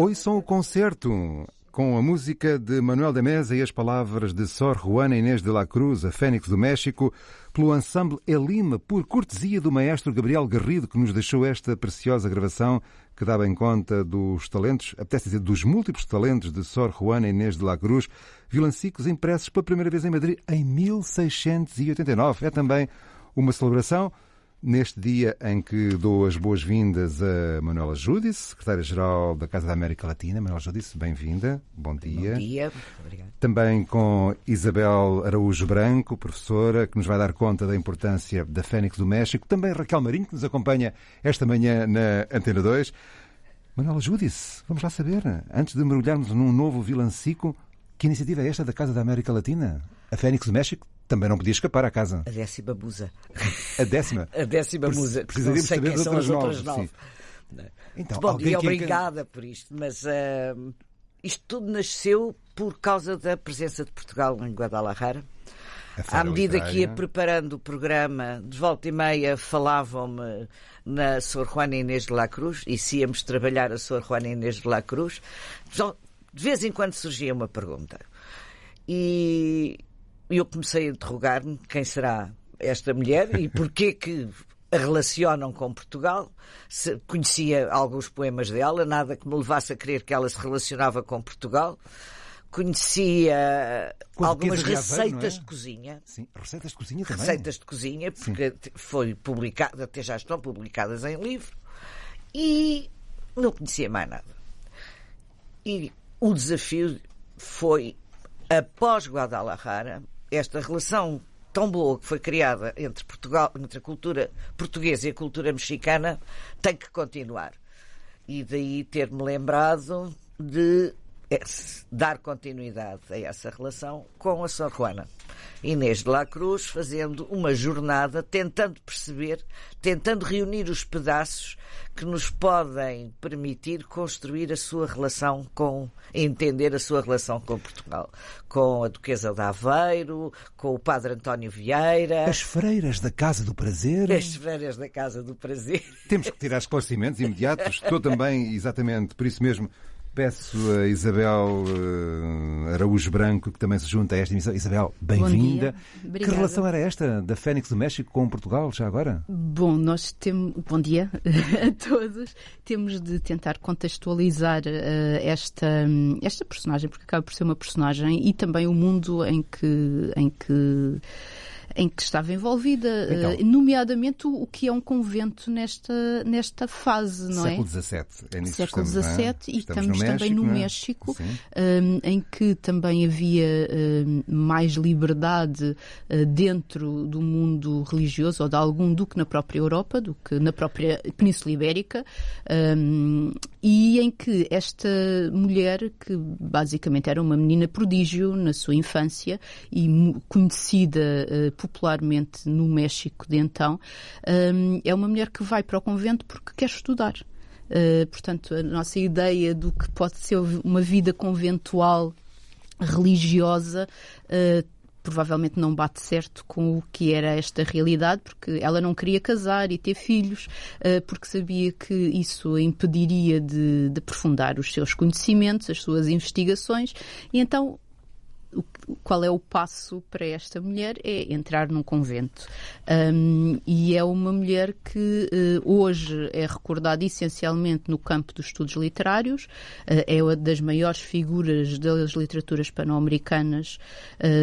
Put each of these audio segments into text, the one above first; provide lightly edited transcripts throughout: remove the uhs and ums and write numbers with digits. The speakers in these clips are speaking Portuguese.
Ouçam o concerto com a música de Manuel da Mesa e as palavras de Sor Juana Inês de la Cruz, a Fênix do México, pelo ensemble Elima, por cortesia do maestro Gabriel Garrido, que nos deixou esta preciosa gravação que dá bem conta dos talentos, apetece dizer, dos múltiplos talentos de Sor Juana Inês de la Cruz, vilancicos impressos pela primeira vez em Madrid em 1689. É também uma celebração neste dia em que dou as boas-vindas a Manuela Judice, secretária-geral da Casa da América Latina. Manuela Judice, bem-vinda. Bom dia. Bom dia. Obrigada. Também com Isabel Araújo Branco, professora, que nos vai dar conta da importância da Fênix do México. Também Raquel Marinho, que nos acompanha esta manhã na Antena 2. Manuela Judice, vamos lá saber, antes de mergulharmos num novo vilancico, que iniciativa é esta da Casa da América Latina? A Fênix do México também não podia escapar à casa. A 10ª musa. A 10ª? A 10ª musa. Precisaríamos saber quem são as outras 9. 9. Então, bom, e obrigada por isto, mas isto tudo nasceu por causa da presença de Portugal em Guadalajara. À medida que ia preparando o programa, de volta e meia falavam-me na Sor Juana Inês de la Cruz, e se íamos trabalhar a Sor Juana Inês de la Cruz, de vez em quando surgia uma pergunta. E eu comecei a interrogar-me quem será esta mulher e porquê que a relacionam com Portugal. Conhecia alguns poemas dela, nada que me levasse a crer que ela se relacionava com Portugal. Conhecia algumas receitas de cozinha. Sim, receitas de cozinha também. Receitas de cozinha, porque foi publicada, até já estão publicadas em livro. E não conhecia mais nada. E o desafio foi, após Guadalajara, esta relação tão boa que foi criada entre Portugal, entre a cultura portuguesa e a cultura mexicana, tem que continuar. E daí ter-me lembrado de dar continuidade a essa relação com a Sor Juana Inês de la Cruz, fazendo uma jornada, tentando perceber, tentando reunir os pedaços que nos podem permitir construir a sua relação entender a sua relação com Portugal, com a Duquesa de Aveiro, com o Padre António Vieira. As freiras da Casa do Prazer. As freiras da Casa do Prazer. Temos que tirar esclarecimentos imediatos. Estou também, exatamente, por isso mesmo, peço a Isabel Araújo Branco, que também se junta a esta emissão. Isabel, bem-vinda. Que relação era esta da Fênix do México com Portugal, já agora? Bom, nós temos... Bom dia a todos. Temos de tentar contextualizar esta personagem, porque acaba por ser uma personagem, e também o mundo em que estava envolvida, então, nomeadamente o que é um convento nesta fase, não é? Século XVII. Século XVII, e estamos também no México, em que também havia mais liberdade dentro do mundo religioso, ou de algum, do que na própria Europa, do que na própria Península Ibérica, e em que esta mulher, que basicamente era uma menina prodígio na sua infância e conhecida popularmente no México de então, é uma mulher que vai para o convento porque quer estudar. Portanto, a nossa ideia do que pode ser uma vida conventual religiosa provavelmente não bate certo com o que era esta realidade, porque ela não queria casar e ter filhos, porque sabia que isso a impediria de aprofundar os seus conhecimentos, as suas investigações, e então qual é o passo para esta mulher? É entrar num convento. E é uma mulher que hoje é recordada essencialmente no campo dos estudos literários, é uma das maiores figuras das literaturas hispano-americanas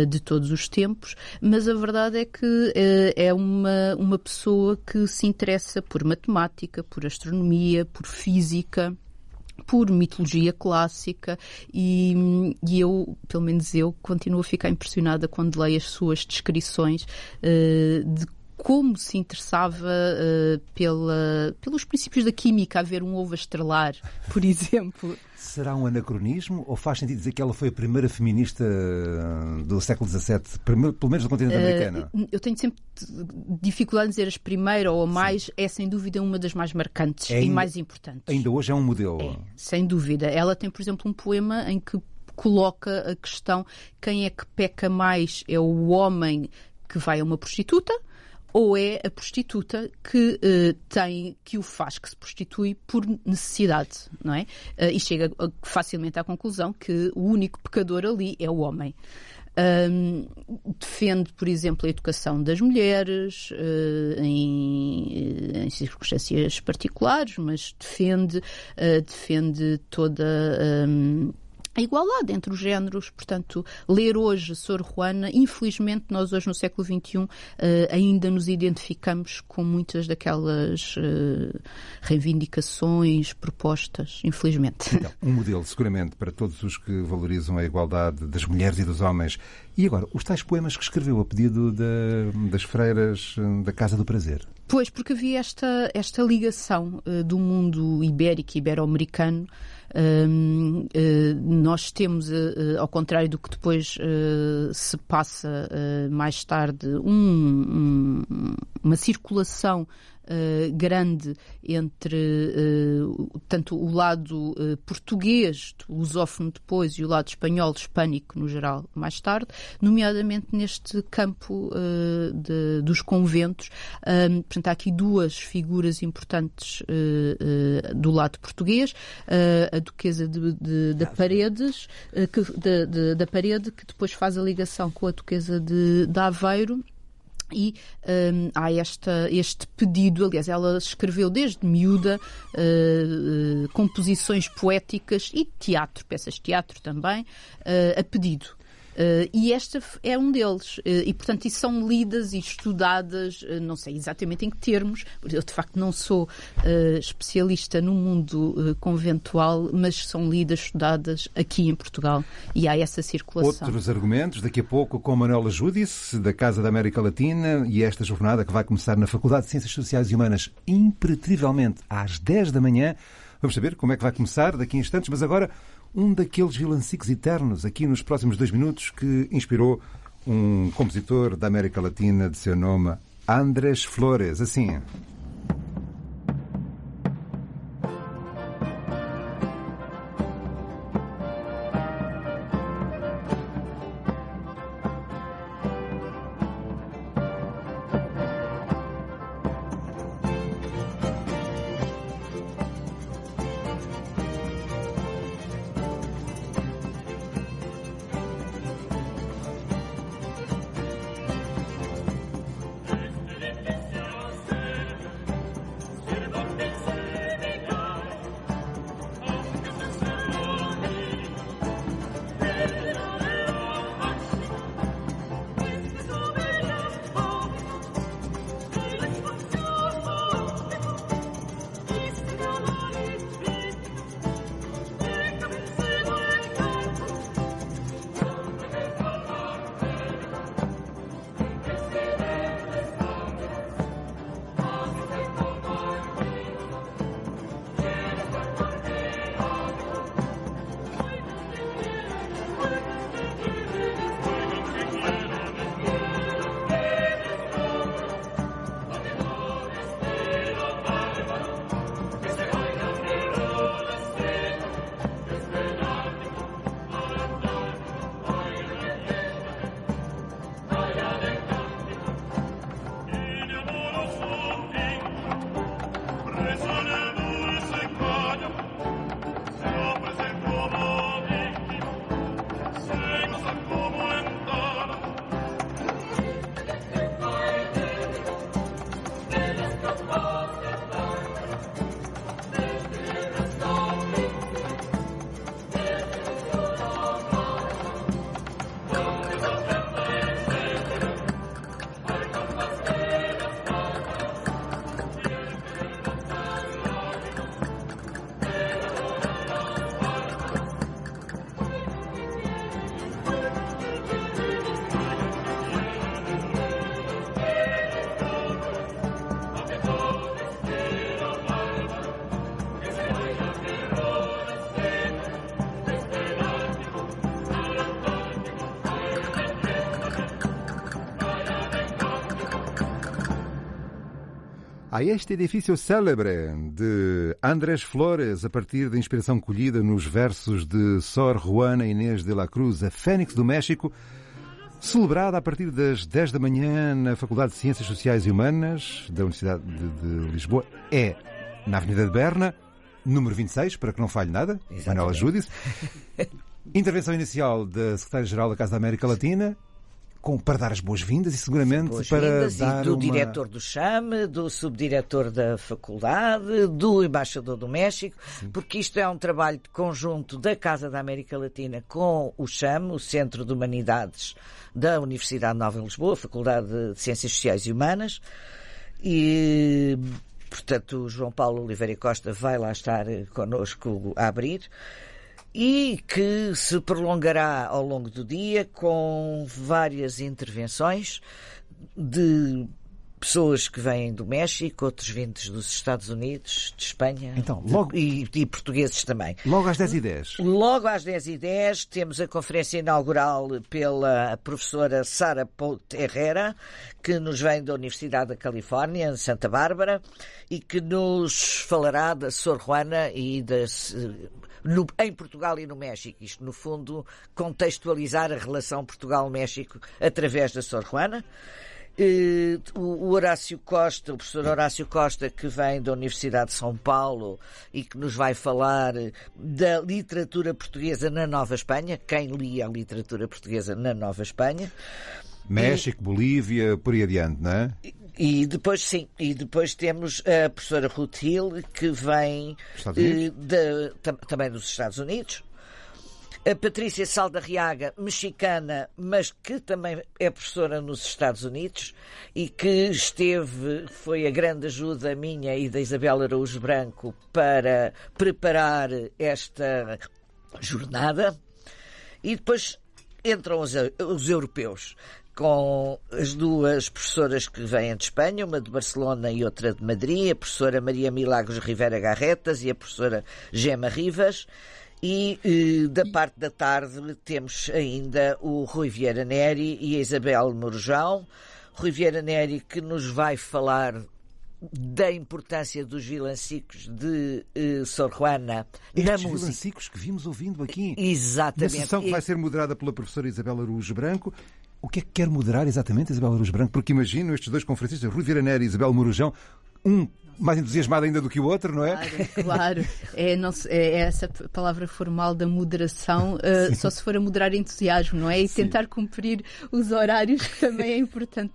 de todos os tempos, mas a verdade é que é uma pessoa que se interessa por matemática, por astronomia, por física, por mitologia clássica, e eu, pelo menos eu, continuo a ficar impressionada quando leio as suas descrições de como se interessava pelos princípios da química, haver um ovo a estrelar, por exemplo. Será um anacronismo ou faz sentido dizer que ela foi a primeira feminista do século XVII, pelo menos do continente americano? Eu tenho sempre dificuldade em dizer as primeiras ou a mais. Sim. É sem dúvida uma das mais marcantes e mais importantes. Ainda hoje é um modelo. É, sem dúvida. Ela tem, por exemplo, um poema em que coloca a questão: quem é que peca mais? É o homem que vai a uma prostituta ou é a prostituta que o faz, que se prostitui por necessidade, não é? E chega facilmente à conclusão que o único pecador ali é o homem. Defende, por exemplo, a educação das mulheres em circunstâncias particulares, mas defende toda a igualdade entre os géneros. Portanto, ler hoje Sor Juana, infelizmente nós hoje no século XXI ainda nos identificamos com muitas daquelas reivindicações, propostas, infelizmente. Então, um modelo seguramente para todos os que valorizam a igualdade das mulheres e dos homens. E agora, os tais poemas que escreveu a pedido das freiras da Casa do Prazer? Pois, porque havia esta ligação do mundo ibérico e ibero-americano. Nós temos, ao contrário do que depois se passa mais tarde, uma circulação grande entre tanto o lado português, lusófono depois, e o lado espanhol, hispânico no geral, mais tarde, nomeadamente neste campo dos conventos. Portanto, há aqui duas figuras importantes do lado português, a Duquesa da Paredes, da Parede, que depois faz a ligação com a Duquesa de Aveiro. E há este pedido, aliás, ela escreveu desde miúda composições poéticas e teatro, peças de teatro também, a pedido. E esta é um deles. E, portanto, isso são lidas e estudadas, não sei exatamente em que termos, eu de facto não sou especialista no mundo conventual, mas são lidas, estudadas aqui em Portugal, e há essa circulação. Outros argumentos, daqui a pouco com Manuela Júdice, da Casa da América Latina, e esta jornada que vai começar na Faculdade de Ciências Sociais e Humanas, impreterivelmente às 10 da manhã. Vamos saber como é que vai começar daqui a instantes, mas agora um daqueles vilancicos eternos aqui nos próximos 2 minutos que inspirou um compositor da América Latina de seu nome, Andrés Flores. Assim. Há este edifício célebre de Andrés Flores, a partir da inspiração colhida nos versos de Sor Juana Inés de la Cruz, a Fênix do México, celebrada a partir das 10 da manhã na Faculdade de Ciências Sociais e Humanas da Universidade de Lisboa. É na Avenida de Berna, número 26, para que não falhe nada. Manuel, ajude-se. Intervenção inicial da Secretária-Geral da Casa da América Latina, para dar as boas-vindas e seguramente para dar do diretor do CHAM, do subdiretor da faculdade, do embaixador do México, porque isto é um trabalho de conjunto da Casa da América Latina com o CHAM, o Centro de Humanidades da Universidade Nova de Lisboa, Faculdade de Ciências Sociais e Humanas, e, portanto, o João Paulo Oliveira Costa vai lá estar connosco a abrir, e que se prolongará ao longo do dia com várias intervenções de pessoas que vêm do México, outros vindos dos Estados Unidos, de Espanha, então, e portugueses também. Logo às 10h10. Logo às 10h10 temos a conferência inaugural pela professora Sara Pout Herrera, que nos vem da Universidade da Califórnia, em Santa Bárbara, e que nos falará da Sor Juana e em Portugal e no México. Isto, no fundo, contextualizar a relação Portugal-México através da Sor Juana. O Horácio Costa, o professor Horácio Costa, que vem da Universidade de São Paulo e que nos vai falar da literatura portuguesa na Nova Espanha, quem lia a literatura portuguesa na Nova Espanha. México, Bolívia, por aí adiante, não é? E depois temos a professora Ruth Hill, que vem também dos Estados Unidos. A Patrícia Saldarriaga, mexicana, mas que também é professora nos Estados Unidos e que foi a grande ajuda minha e da Isabel Araújo Branco para preparar esta jornada. E depois entram os europeus, com as duas professoras que vêm de Espanha, uma de Barcelona e outra de Madrid, a professora Maria Milagros Rivera Garretas e a professora Gema Rivas. E da parte da tarde temos ainda o Rui Vieira Neri e a Isabel Morujão. Rui Vieira Neri, que nos vai falar da importância dos vilancicos de Sor Juana na música. Os vilancicos que vimos ouvindo aqui. Exatamente. Na sessão que vai ser moderada pela professora Isabel Araújo Branco. O que é que quer moderar exatamente Isabel Araújo Branco? Porque imagino estes dois conferencistas, Rui Vieira Neri e Isabel Morujão, mais entusiasmado ainda do que o outro, não é? Claro. É essa palavra formal da moderação, só se for a moderar entusiasmo, não é? E tentar cumprir os horários, que também é importante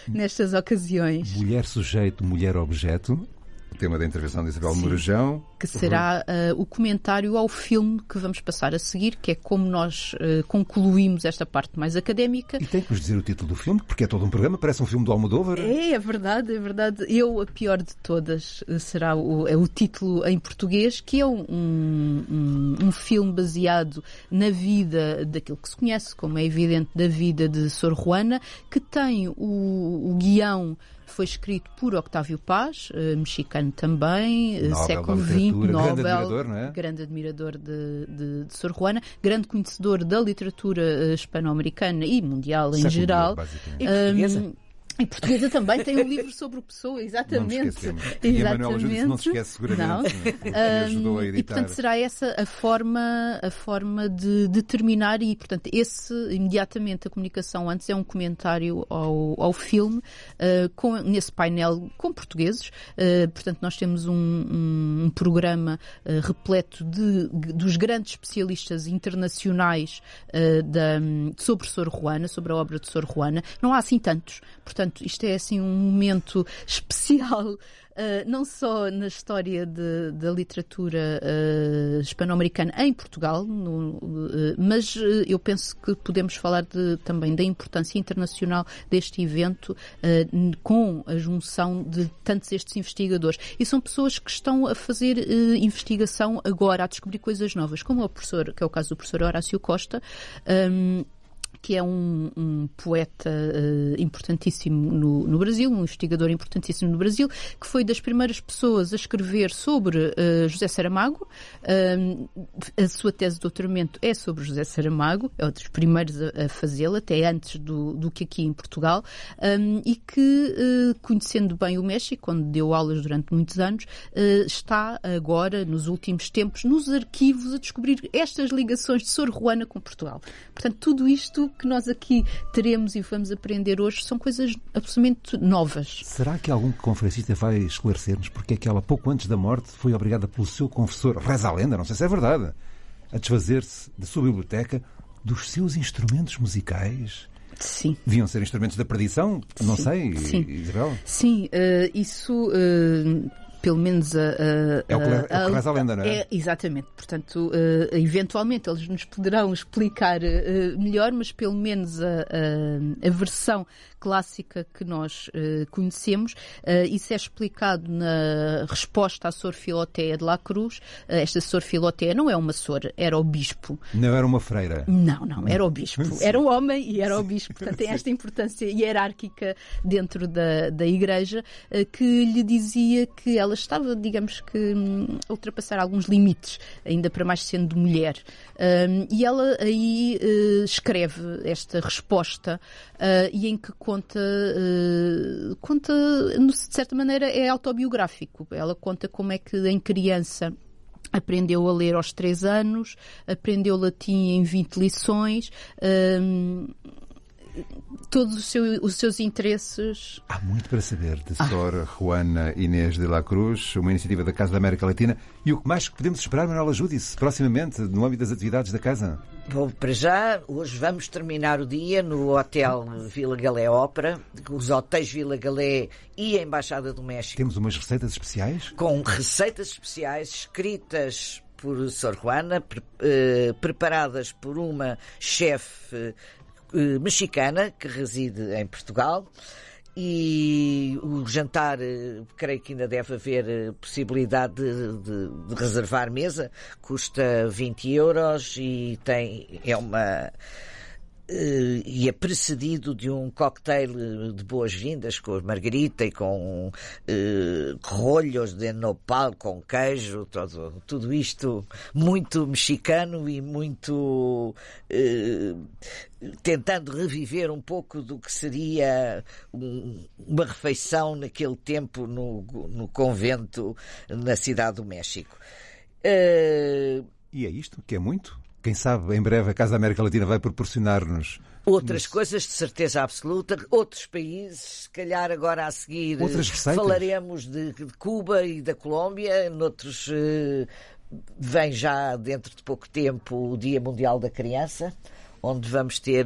nestas ocasiões. Mulher sujeito, mulher objeto. O tema da intervenção de Isabel Morujão. Que será o comentário ao filme que vamos passar a seguir, que é como nós concluímos esta parte mais académica. E tem que nos dizer o título do filme, porque é todo um programa, parece um filme do Almodóvar. É verdade. A pior de todas, será o título em português, que é um filme baseado na vida daquilo que se conhece, como é evidente, da vida de Sor Juana, que tem o guião. Foi escrito por Octávio Paz, mexicano também, Nobel século XX, Nobel, grande admirador de Sor Juana, grande conhecedor da literatura hispano-americana e mundial em geral. E portuguesa. E portuguesa também tem um livro sobre o Pessoa, exatamente. Não nos esquecemos. E a Manuela Júdice não se esquece seguramente. Ajudou a editar. E portanto será essa a forma de determinar e portanto imediatamente a comunicação antes é um comentário ao filme nesse painel com portugueses. Portanto nós temos um programa repleto dos grandes especialistas internacionais sobre Sor Juana, sobre a obra de Sor Juana. Não há assim tantos. Portanto, isto é assim um momento especial, não só na história da literatura hispano-americana em Portugal, mas eu penso que podemos falar também da importância internacional deste evento com a junção de tantos estes investigadores. E são pessoas que estão a fazer investigação agora, a descobrir coisas novas, como que é o caso do professor Horácio Costa, que é um poeta importantíssimo no Brasil, um investigador importantíssimo no Brasil, que foi das primeiras pessoas a escrever sobre José Saramago. A sua tese de doutoramento é sobre José Saramago, é um dos primeiros a fazê-la, até antes do que aqui em Portugal, e que, conhecendo bem o México, onde deu aulas durante muitos anos, está agora, nos últimos tempos, nos arquivos a descobrir estas ligações de Sor Juana com Portugal. Portanto, tudo isto que nós aqui teremos e vamos aprender hoje são coisas absolutamente novas. Será que algum conferencista vai esclarecer-nos porque é que ela, pouco antes da morte, foi obrigada pelo seu confessor, reza a lenda, não sei se é verdade, a desfazer-se da sua biblioteca, dos seus instrumentos musicais? Sim. Deviam ser instrumentos da perdição? Não sei, sim. Isabel? Sim, isso... pelo menos é o que reza a lenda, não é? Exatamente. Portanto, eventualmente eles nos poderão explicar melhor, mas pelo menos a versão clássica que nós conhecemos, isso é explicado na resposta à Sor Filotea de la Cruz. Esta Sor Filotea não é uma Sor, era o bispo. Não era uma freira? Não, era o bispo. Era o homem e era o bispo. Portanto, tem esta importância hierárquica dentro da Igreja, que lhe dizia que ela estava, digamos que, a ultrapassar alguns limites, ainda para mais sendo mulher. E ela aí escreve esta resposta e em que conta, de certa maneira, é autobiográfico. Ela conta como é que em criança aprendeu a ler aos 3 anos, aprendeu latim em 20 lições, todos os seus interesses. Há muito para saber de Sor Juana Inês de la Cruz, uma iniciativa da Casa da América Latina. E o que mais podemos esperar, Manuela Judice, proximamente, no âmbito das atividades da Casa? Bom, para já, hoje vamos terminar o dia no Hotel Vila Galé Ópera, os hotéis Vila Galé e a Embaixada do México. Temos umas receitas especiais? Com receitas especiais escritas por Sor Juana, preparadas por uma chefe mexicana que reside em Portugal, e o jantar, creio que ainda deve haver possibilidade de reservar mesa, custa 20 euros e é precedido de um cocktail de boas-vindas com margarita e com rolhos de nopal com queijo, tudo isto muito mexicano e muito tentando reviver um pouco do que seria uma refeição naquele tempo no convento na Cidade do México. E é isto, que é muito? Quem sabe, em breve, a Casa da América Latina vai proporcionar-nos outras coisas, de certeza absoluta, outros países, se calhar agora a seguir falaremos de Cuba e da Colômbia, noutros vem já dentro de pouco tempo o Dia Mundial da Criança, onde vamos ter,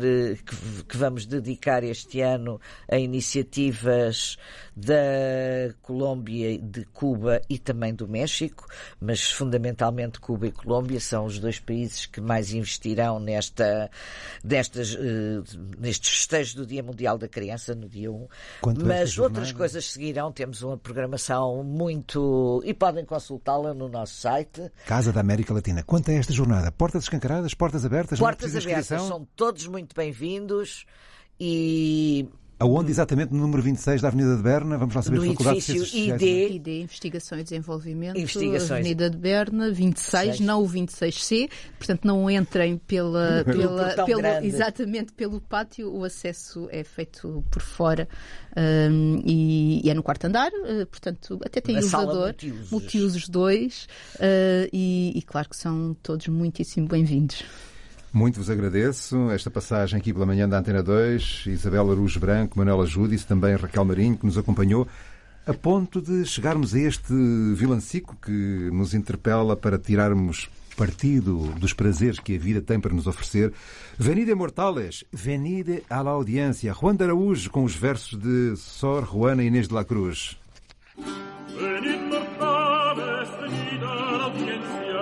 que vamos dedicar este ano a iniciativas da Colômbia, de Cuba e também do México, mas fundamentalmente Cuba e Colômbia são os 2 países que mais investirão nestes festejos do Dia Mundial da Criança, no dia 1. Mas outras coisas seguirão, temos uma programação muito... e podem consultá-la no nosso site. Casa da América Latina. Quanto a esta jornada? Portas escancaradas, portas abertas? Portas abertas, são todos muito bem-vindos e... Aonde exatamente? No número 26 da Avenida de Berna? Vamos lá saber. No edifício ID, Investigação e Desenvolvimento, Avenida de Berna, 26, não o 26C. Portanto, não entrem exatamente pelo pátio. O acesso é feito por fora e é no 4º andar. Portanto, até tem elevador. Multiusos 2. E claro que são todos muitíssimo bem-vindos. Muito vos agradeço esta passagem aqui pela manhã da Antena 2, Isabel Araújo Branco, Manuela Judice, também Raquel Marinho, que nos acompanhou, a ponto de chegarmos a este vilancico que nos interpela para tirarmos partido dos prazeres que a vida tem para nos oferecer. Venide mortales, venide à la audiencia. Juan de Araújo, com os versos de Sor Juana Inês de la Cruz. Venide mortales, venide à la audiencia.